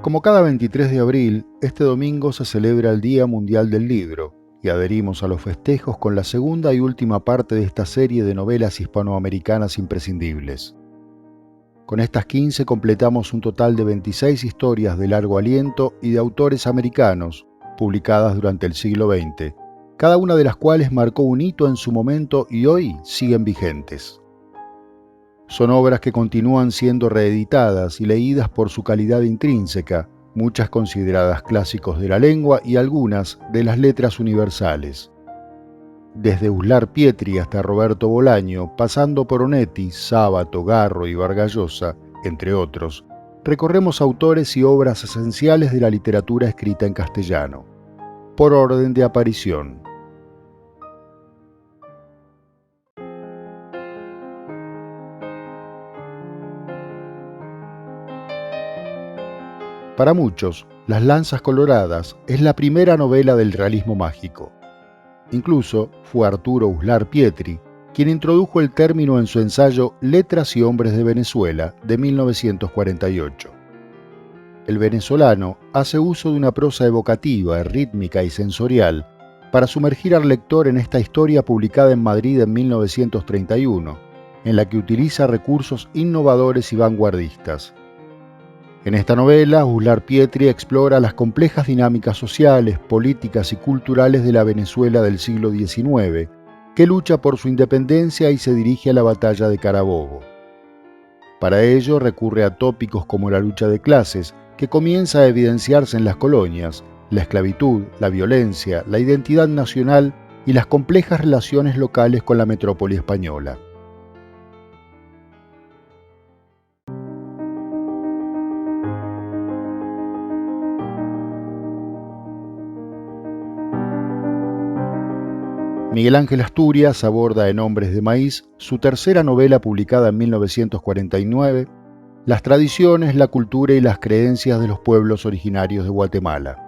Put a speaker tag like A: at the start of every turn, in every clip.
A: Como cada 23 de abril, este domingo se celebra el Día Mundial del Libro y adherimos a los festejos con la segunda y última parte de esta serie de novelas hispanoamericanas imprescindibles. Con estas 15 completamos un total de 26 historias de largo aliento y de autores americanos, publicadas durante el siglo XX, cada una de las cuales marcó un hito en su momento y hoy siguen vigentes. Son obras que continúan siendo reeditadas y leídas por su calidad intrínseca, muchas consideradas clásicos de la lengua y algunas de las letras universales. Desde Uslar Pietri hasta Roberto Bolaño, pasando por Onetti, Sábato, Garro y Vargas Llosa, entre otros, recorremos autores y obras esenciales de la literatura escrita en castellano, por orden de aparición. Para muchos, Las Lanzas Coloradas es la primera novela del realismo mágico. Incluso fue Arturo Uslar Pietri quien introdujo el término en su ensayo Letras y Hombres de Venezuela de 1948. El venezolano hace uso de una prosa evocativa, rítmica y sensorial para sumergir al lector en esta historia publicada en Madrid en 1931, en la que utiliza recursos innovadores y vanguardistas. En esta novela, Uslar Pietri explora las complejas dinámicas sociales, políticas y culturales de la Venezuela del siglo XIX, que lucha por su independencia y se dirige a la batalla de Carabobo. Para ello recurre a tópicos como la lucha de clases, que comienza a evidenciarse en las colonias, la esclavitud, la violencia, la identidad nacional y las complejas relaciones locales con la metrópoli española. Miguel Ángel Asturias aborda en Hombres de Maíz, su tercera novela publicada en 1949, las tradiciones, la cultura y las creencias de los pueblos originarios de Guatemala.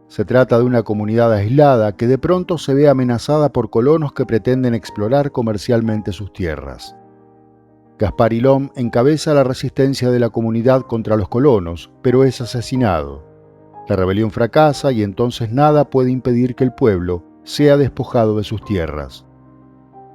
A: Se trata de una comunidad aislada que de pronto se ve amenazada por colonos que pretenden explorar comercialmente sus tierras. Gaspar Ilom encabeza la resistencia de la comunidad contra los colonos, pero es asesinado. La rebelión fracasa y entonces nada puede impedir que el pueblo sea despojado de sus tierras.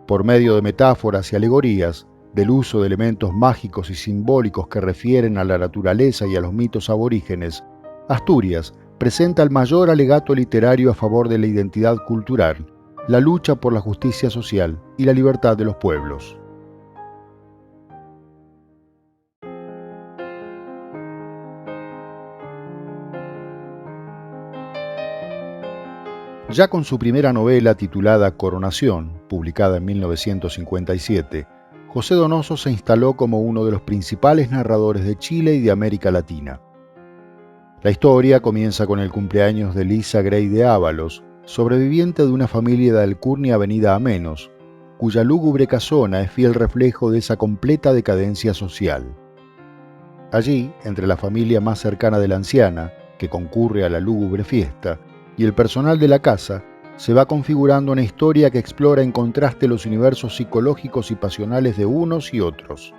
A: Por medio de metáforas y alegorías, del uso de elementos mágicos y simbólicos que refieren a la naturaleza y a los mitos aborígenes, Asturias presenta el mayor alegato literario a favor de la identidad cultural, la lucha por la justicia social y la libertad de los pueblos. Ya con su primera novela titulada Coronación, publicada en 1957, José Donoso se instaló como uno de los principales narradores de Chile y de América Latina. La historia comienza con el cumpleaños de Lisa Grey de Ábalos, sobreviviente de una familia de alcurnia venida a menos, cuya lúgubre casona es fiel reflejo de esa completa decadencia social. Allí, entre la familia más cercana de la anciana, que concurre a la lúgubre fiesta, y el personal de la casa, se va configurando una historia que explora en contraste los universos psicológicos y pasionales de unos y otros.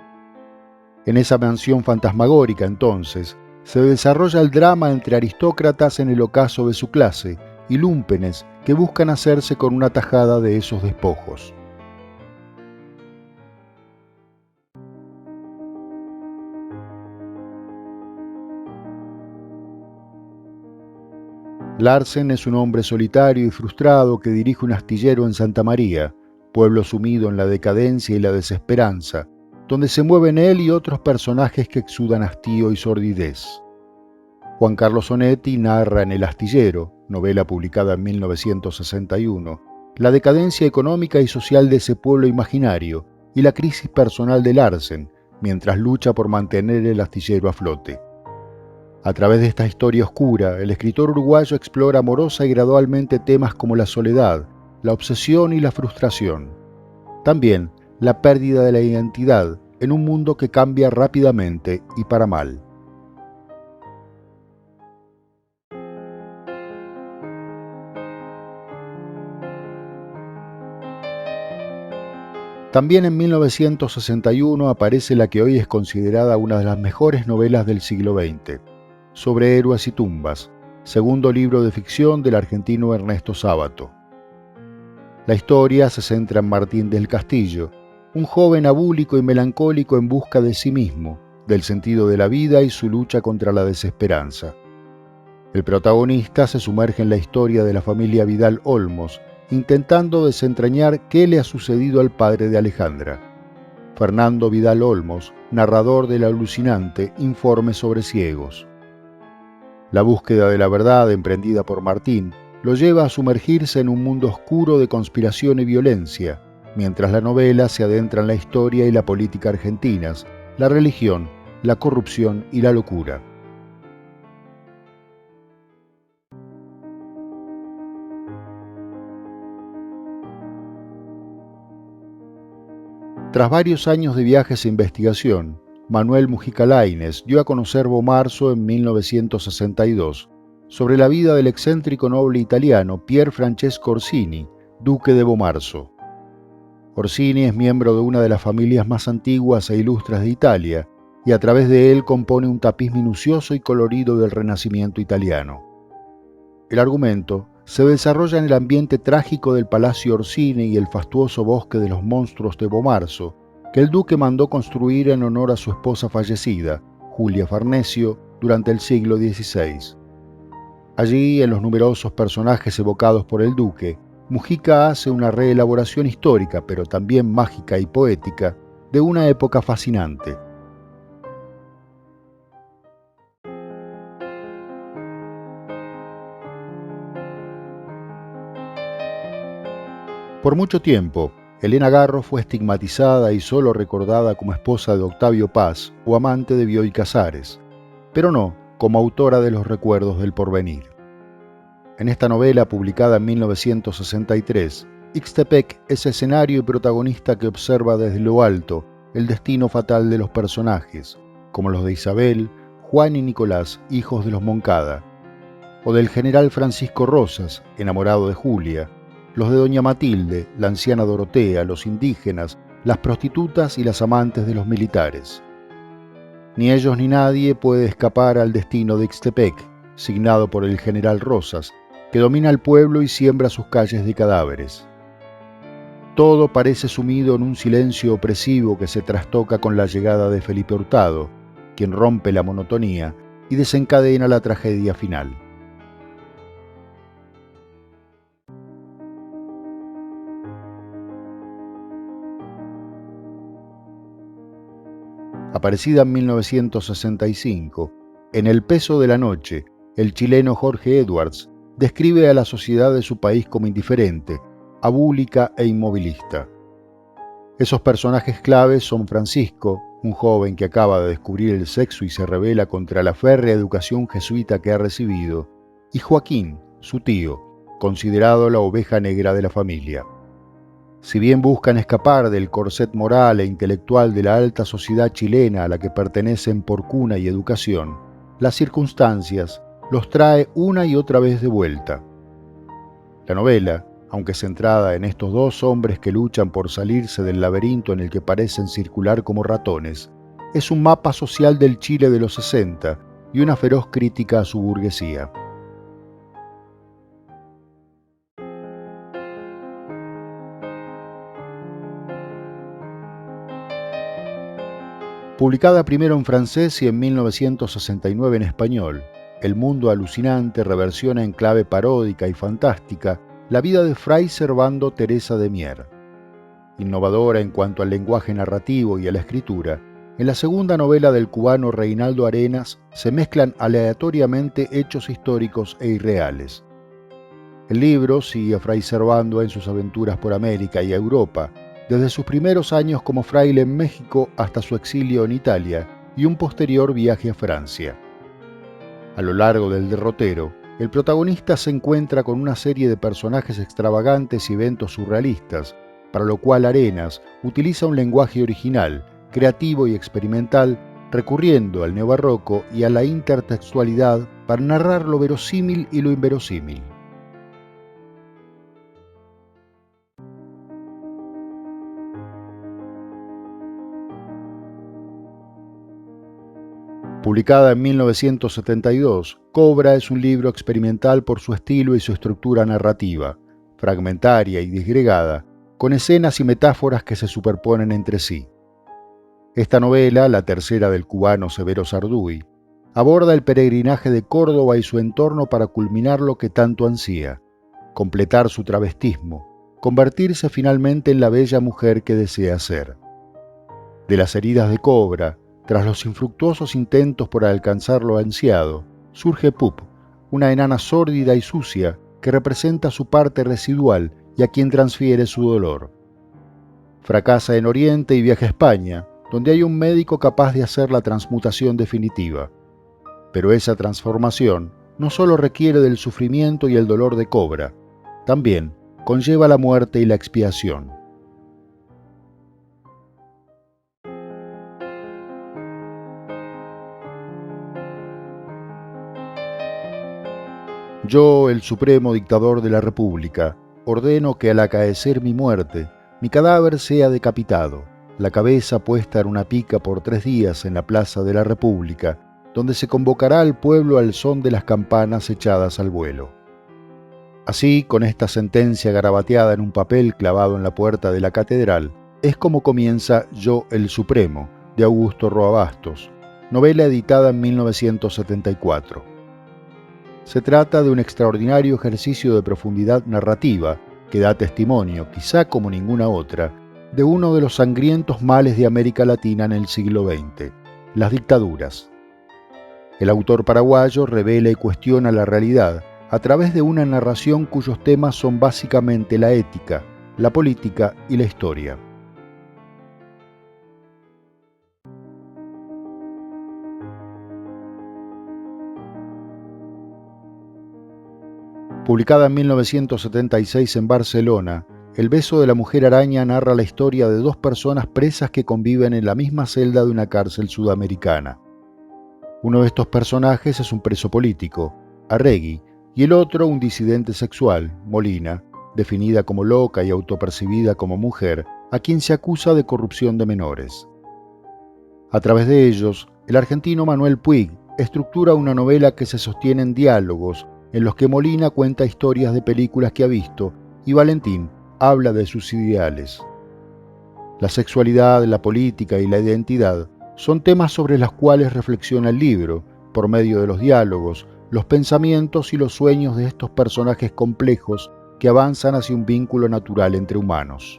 A: En esa mansión fantasmagórica, entonces, se desarrolla el drama entre aristócratas en el ocaso de su clase y lúmpenes que buscan hacerse con una tajada de esos despojos. Larsen es un hombre solitario y frustrado que dirige un astillero en Santa María, pueblo sumido en la decadencia y la desesperanza, donde se mueven él y otros personajes que exudan hastío y sordidez. Juan Carlos Onetti narra en El astillero, novela publicada en 1961, la decadencia económica y social de ese pueblo imaginario y la crisis personal de Larsen, mientras lucha por mantener el astillero a flote. A través de esta historia oscura, el escritor uruguayo explora amorosa y gradualmente temas como la soledad, la obsesión y la frustración. También la pérdida de la identidad en un mundo que cambia rápidamente y para mal. También en 1961 aparece la que hoy es considerada una de las mejores novelas del siglo XX, sobre héroes y tumbas, segundo libro de ficción del argentino Ernesto Sábato. La historia se centra en Martín del Castillo, un joven abúlico y melancólico en busca de sí mismo, del sentido de la vida y su lucha contra la desesperanza. El protagonista se sumerge en la historia de la familia Vidal Olmos, intentando desentrañar qué le ha sucedido al padre de Alejandra. Fernando Vidal Olmos, narrador del alucinante Informe sobre ciegos. La búsqueda de la verdad emprendida por Martín lo lleva a sumergirse en un mundo oscuro de conspiración y violencia, mientras la novela se adentra en la historia y la política argentinas, la religión, la corrupción y la locura. Tras varios años de viajes e investigación, Manuel Mujica Lainez dio a conocer Bomarzo en 1962, sobre la vida del excéntrico noble italiano Pier Francesco Orsini, duque de Bomarzo. Orsini es miembro de una de las familias más antiguas e ilustres de Italia, y a través de él compone un tapiz minucioso y colorido del Renacimiento italiano. El argumento se desarrolla en el ambiente trágico del Palacio Orsini y el fastuoso bosque de los monstruos de Bomarzo, que el duque mandó construir en honor a su esposa fallecida, Julia Farnesio, durante el siglo XVI. Allí, en los numerosos personajes evocados por el duque, Mujica hace una reelaboración histórica, pero también mágica y poética, de una época fascinante. Por mucho tiempo, Elena Garro fue estigmatizada y solo recordada como esposa de Octavio Paz o amante de Bioy Casares, pero no como autora de los recuerdos del porvenir. En esta novela, publicada en 1963, Ixtepec es escenario y protagonista que observa desde lo alto el destino fatal de los personajes, como los de Isabel, Juan y Nicolás, hijos de los Moncada, o del general Francisco Rosas, enamorado de Julia, los de doña Matilde, la anciana Dorotea, los indígenas, las prostitutas y las amantes de los militares. Ni ellos ni nadie puede escapar al destino de Ixtepec, signado por el general Rosas, que domina el pueblo y siembra sus calles de cadáveres. Todo parece sumido en un silencio opresivo que se trastoca con la llegada de Felipe Hurtado, quien rompe la monotonía y desencadena la tragedia final. Aparecida en 1965, en El peso de la noche, el chileno Jorge Edwards describe a la sociedad de su país como indiferente, abúlica e inmovilista. Esos personajes claves son Francisco, un joven que acaba de descubrir el sexo y se rebela contra la férrea educación jesuita que ha recibido, y Joaquín, su tío, considerado la oveja negra de la familia. Si bien buscan escapar del corset moral e intelectual de la alta sociedad chilena a la que pertenecen por cuna y educación, las circunstancias los trae una y otra vez de vuelta. La novela, aunque centrada en estos dos hombres que luchan por salirse del laberinto en el que parecen circular como ratones, es un mapa social del Chile de los 60 y una feroz crítica a su burguesía. Publicada primero en francés y en 1969 en español, El mundo alucinante reversiona en clave paródica y fantástica la vida de Fray Servando Teresa de Mier. Innovadora en cuanto al lenguaje narrativo y a la escritura, en la segunda novela del cubano Reinaldo Arenas se mezclan aleatoriamente hechos históricos e irreales. El libro sigue a Fray Servando en sus aventuras por América y Europa, desde sus primeros años como fraile en México hasta su exilio en Italia y un posterior viaje a Francia. A lo largo del derrotero, el protagonista se encuentra con una serie de personajes extravagantes y eventos surrealistas, para lo cual Arenas utiliza un lenguaje original, creativo y experimental, recurriendo al neobarroco y a la intertextualidad para narrar lo verosímil y lo inverosímil. Publicada en 1972, Cobra es un libro experimental por su estilo y su estructura narrativa, fragmentaria y disgregada, con escenas y metáforas que se superponen entre sí. Esta novela, la tercera del cubano Severo Sarduy, aborda el peregrinaje de Córdoba y su entorno para culminar lo que tanto ansía, completar su travestismo, convertirse finalmente en la bella mujer que desea ser. De las heridas de Cobra, tras los infructuosos intentos por alcanzar lo ansiado, surge Pup, una enana sórdida y sucia que representa su parte residual y a quien transfiere su dolor. Fracasa en Oriente y viaja a España, donde hay un médico capaz de hacer la transmutación definitiva. Pero esa transformación no solo requiere del sufrimiento y el dolor de Cobra, también conlleva la muerte y la expiación. Yo, el supremo dictador de la República, ordeno que al acaecer mi muerte, mi cadáver sea decapitado, la cabeza puesta en una pica por 3 días en la Plaza de la República, donde se convocará al pueblo al son de las campanas echadas al vuelo. Así, con esta sentencia garabateada en un papel clavado en la puerta de la catedral, es como comienza Yo, el Supremo, de Augusto Roa Bastos, novela editada en 1974. Se trata de un extraordinario ejercicio de profundidad narrativa que da testimonio, quizá como ninguna otra, de uno de los sangrientos males de América Latina en el siglo XX, las dictaduras. El autor paraguayo revela y cuestiona la realidad a través de una narración cuyos temas son básicamente la ética, la política y la historia. Publicada en 1976 en Barcelona, El beso de la mujer araña narra la historia de 2 personas presas que conviven en la misma celda de una cárcel sudamericana. Uno de estos personajes es un preso político, Arregui, y el otro un disidente sexual, Molina, definida como loca y autopercibida como mujer, a quien se acusa de corrupción de menores. A través de ellos, el argentino Manuel Puig estructura una novela que se sostiene en diálogos en los que Molina cuenta historias de películas que ha visto y Valentín habla de sus ideales. La sexualidad, la política y la identidad son temas sobre los cuales reflexiona el libro, por medio de los diálogos, los pensamientos y los sueños de estos personajes complejos que avanzan hacia un vínculo natural entre humanos.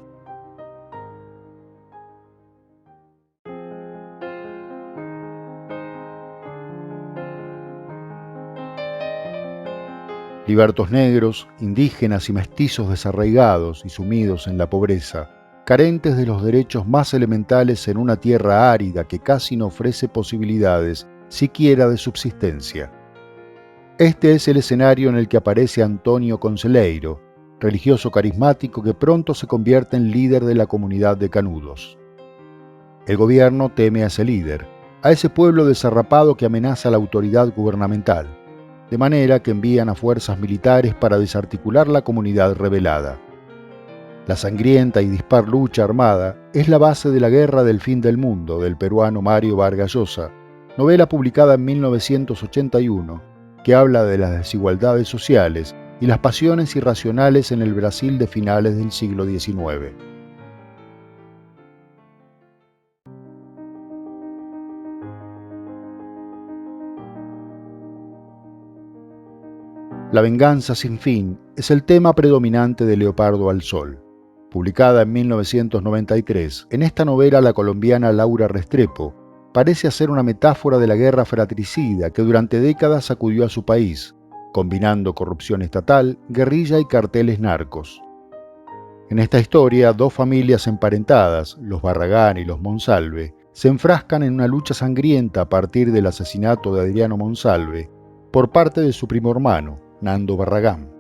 A: Libertos negros, indígenas y mestizos desarraigados y sumidos en la pobreza, carentes de los derechos más elementales en una tierra árida que casi no ofrece posibilidades siquiera de subsistencia. Este es el escenario en el que aparece Antonio Conselheiro, religioso carismático que pronto se convierte en líder de la comunidad de Canudos. El gobierno teme a ese líder, a ese pueblo desarrapado que amenaza la autoridad gubernamental, de manera que envían a fuerzas militares para desarticular la comunidad rebelada. La sangrienta y dispar lucha armada es la base de La guerra del fin del mundo del peruano Mario Vargas Llosa, novela publicada en 1981, que habla de las desigualdades sociales y las pasiones irracionales en el Brasil de finales del siglo XIX. La venganza sin fin es el tema predominante de Leopardo al Sol. Publicada en 1993, en esta novela la colombiana Laura Restrepo parece hacer una metáfora de la guerra fratricida que durante décadas sacudió a su país, combinando corrupción estatal, guerrilla y carteles narcos. En esta historia, 2 familias emparentadas, los Barragán y los Monsalve, se enfrascan en una lucha sangrienta a partir del asesinato de Adriano Monsalve por parte de su primo hermano, Nando Barragán.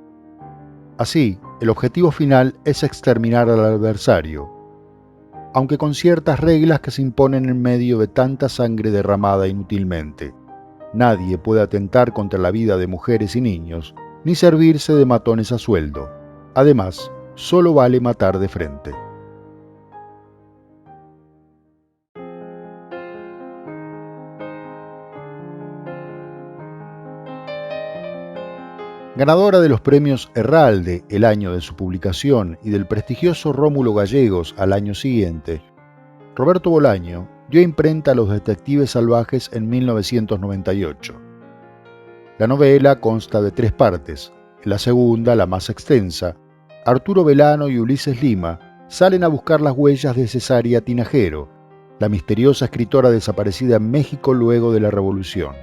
A: Así, el objetivo final es exterminar al adversario, aunque con ciertas reglas que se imponen en medio de tanta sangre derramada inútilmente. Nadie puede atentar contra la vida de mujeres y niños, ni servirse de matones a sueldo. Además, solo vale matar de frente. Ganadora de los premios Herralde el año de su publicación y del prestigioso Rómulo Gallegos al año siguiente, Roberto Bolaño dio imprenta a Los Detectives Salvajes en 1998. La novela consta de 3 partes. En la segunda, la más extensa, Arturo Belano y Ulises Lima salen a buscar las huellas de Cesárea Tinajero, la misteriosa escritora desaparecida en México luego de la Revolución.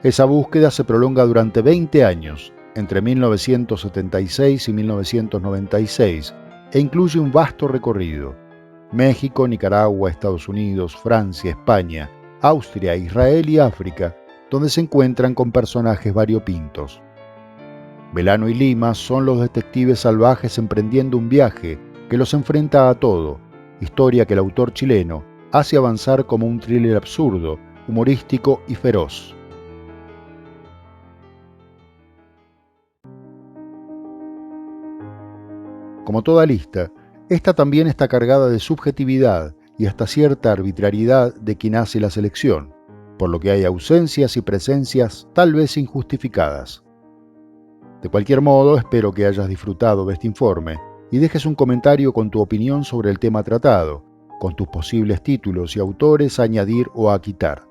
A: Esa búsqueda se prolonga durante 20 años, entre 1976 y 1996, e incluye un vasto recorrido: México, Nicaragua, Estados Unidos, Francia, España, Austria, Israel y África, donde se encuentran con personajes variopintos. Belano y Lima son los detectives salvajes emprendiendo un viaje que los enfrenta a todo, historia que el autor chileno hace avanzar como un thriller absurdo, humorístico y feroz. Como toda lista, esta también está cargada de subjetividad y hasta cierta arbitrariedad de quien hace la selección, por lo que hay ausencias y presencias tal vez injustificadas. De cualquier modo, espero que hayas disfrutado de este informe y dejes un comentario con tu opinión sobre el tema tratado, con tus posibles títulos y autores a añadir o a quitar.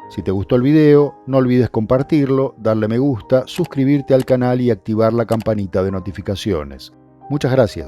A: Si te gustó el video, no olvides compartirlo, darle me gusta, suscribirte al canal y activar la campanita de notificaciones. Muchas gracias.